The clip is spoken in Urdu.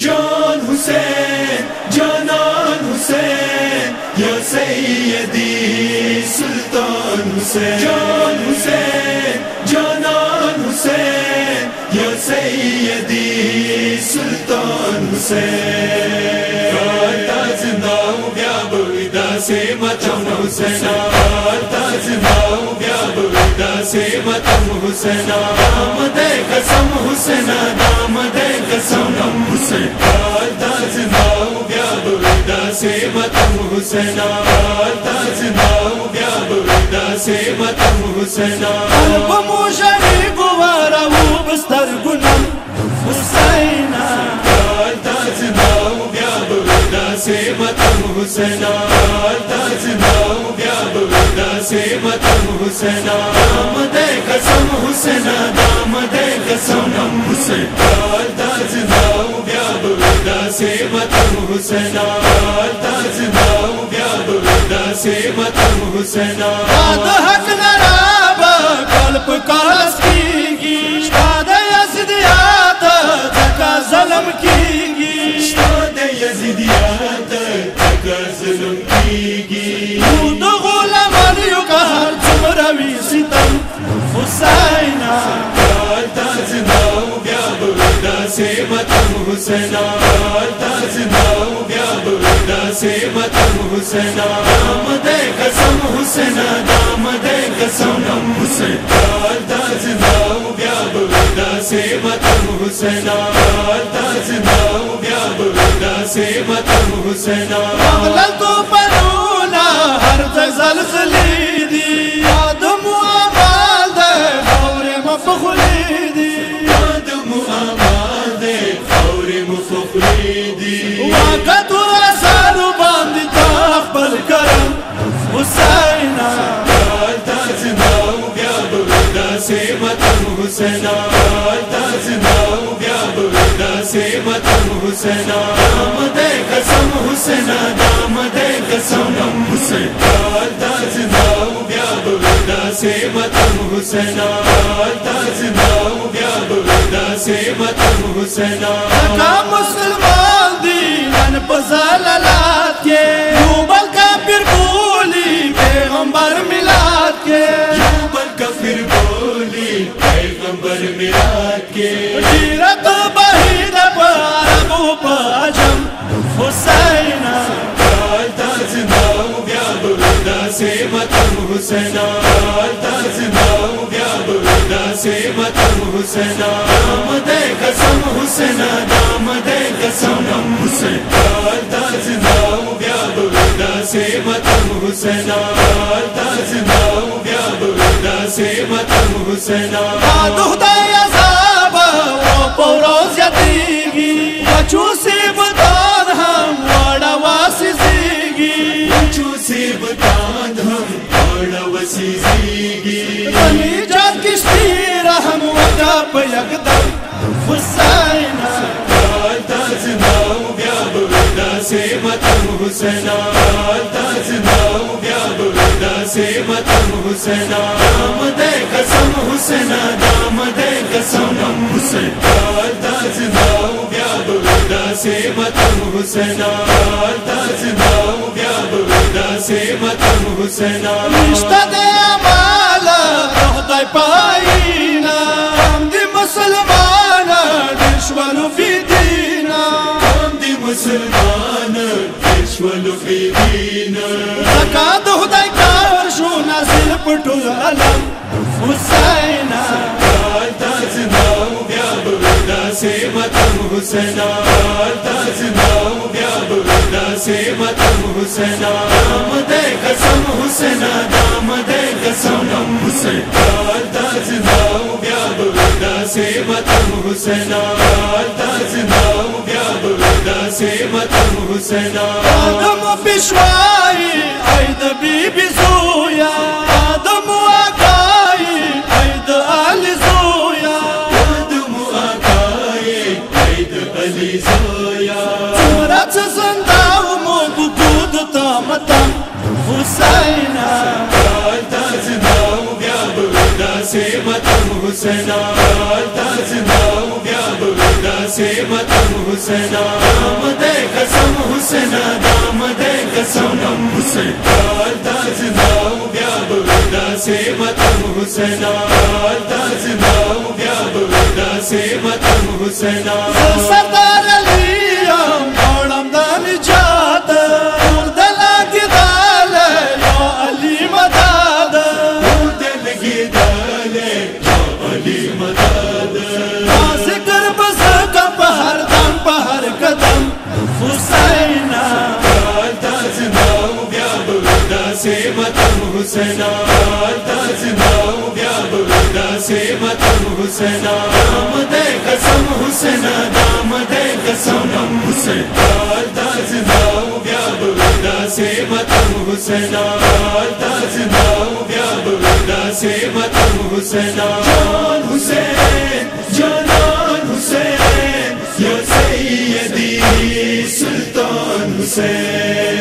جان حسین جانان حسین یا سیدی سلطان حسین جان حسین جانان حسین یا سیدی سلطان حسین تا زندہ بیا بودا سے متم حسین تا زندہ بیا بودا سے متم حسین دام دے قسم حسین دام دے قسم حسین تا زندہ بیا بودا سے متم حسین تا زندہ بیا بودا سے متم حسین قلب موشری گوارا وہ بستر گنم حسین تا زندہ بیا بودا سے متم حسین تا زندہ بیا بودا سے متم حسین دام دے قسم حسین دام دے قسم حسین تا زندہ بیا بودا سے متم حسین تا زندہ بیا بودا سے متم حسین باد حق نرابا قلب کاس کی گی شاد یزدیات تکا ظلم کی گی شاد یزدیات تکا ظلم کی گی دود غلام علیو کا ہر چمروی ستم حسین تا زندہ بیا بودا سے متم حسین تا زندہ بیا بودا سے متم حسین دام دے قسم حسین دام دے قسم حسین تا زندہ بیا بودا سے متم حسین تا زندہ بیا بودا سے متم حسین مغلل تو پرونا ہر تک زلزلی دی آدم و عمال دے اور مفخلی دی آدم و عمال دے اور مفخلی دی وقت و اثار باندی تقبل کرم حسین تا زندہ بیا بودا سے متم حسین تا زندہ بیا بودا سے متم حسین دام دے قسم حسین دام دے قسم حسین تا زندہ بیا بودا سے متم حسین تا زندہ بیا بودا سے متم حسین کا مسلمان دینن پزلالات کے یوبل کا پھر بولی پیغمبر ملاد کے یوبل کا پھر بولی پیغمبر ملاد کے جیرت بہید پاربو پاجم حسین تا زندہ بیا بودا سے متم حسین تا زندہ بیا بودا سے متم حسین دام دے قسم حسین دام دے قسم حسین تا زندہ بیا بودا سے متم حسین تا زندہ بیا بودا سے متم حسین دہدہ عذاب و پوروز یدیگی بچو سی بتان ہم وڑا واسی زیگی بچو سی بتان ہم وڑا واسی زیگی بنی جات کشتی رحم وقا پیقدم حسین تا زندہ بیا بودا سے متم حسین تا زندہ بیا بودا سے متم حسین دام دے قسم حسین دام دے قسم حسین تا زندہ بیا بودا سے متم حسین تا زندہ بیا بودا سے متم حسین رشتہ دے مالا دہدہ پائینا ہم دی مسلمان دشمن فی دینا ہم دی مسلمان دشمن فی دینا زکا دہدہ کارشو نازل پٹول علم حسین تا زندہ بیا بودا سے متم حسین تا زندہ بیا بودا سے متم حسین دام دے قسم حسین دام دے قسم حسین تا زندہ بیا بودا سے متم حسین تا زندہ بیا بودا سے متم حسین آدم پشوائی عید بی بی زویا آدم آقائی عید آل زویا آدم آقائی عید علی زویا مرات زندہ موجود تامتم حسین تا زندہ بیا بودا سے متم حسین تا زندہ بیا بودا سے متم حسین دام دے قسم حسین دام دے قسم حسین دا زندہ بیا بردا سے متم حسین دا زندہ بیا بردا سے متم حسین سردار علی موڑم دان جات دلا کی دال یا علی مدد دل کی دال یا علی مدد ذکر بس کب ہر دم پہر قدم حسین دا زندہ بیا بردا سے متم حسین دا زندہ بیا بردا سے متم حسین دام دے قسم حسین دام دے قسم حسین دا زندہ بیا بردا سے متم حسین دا زندہ بیا بردا سے متم حسین جان حسین جانان حسین یا سیدی سلطان حسین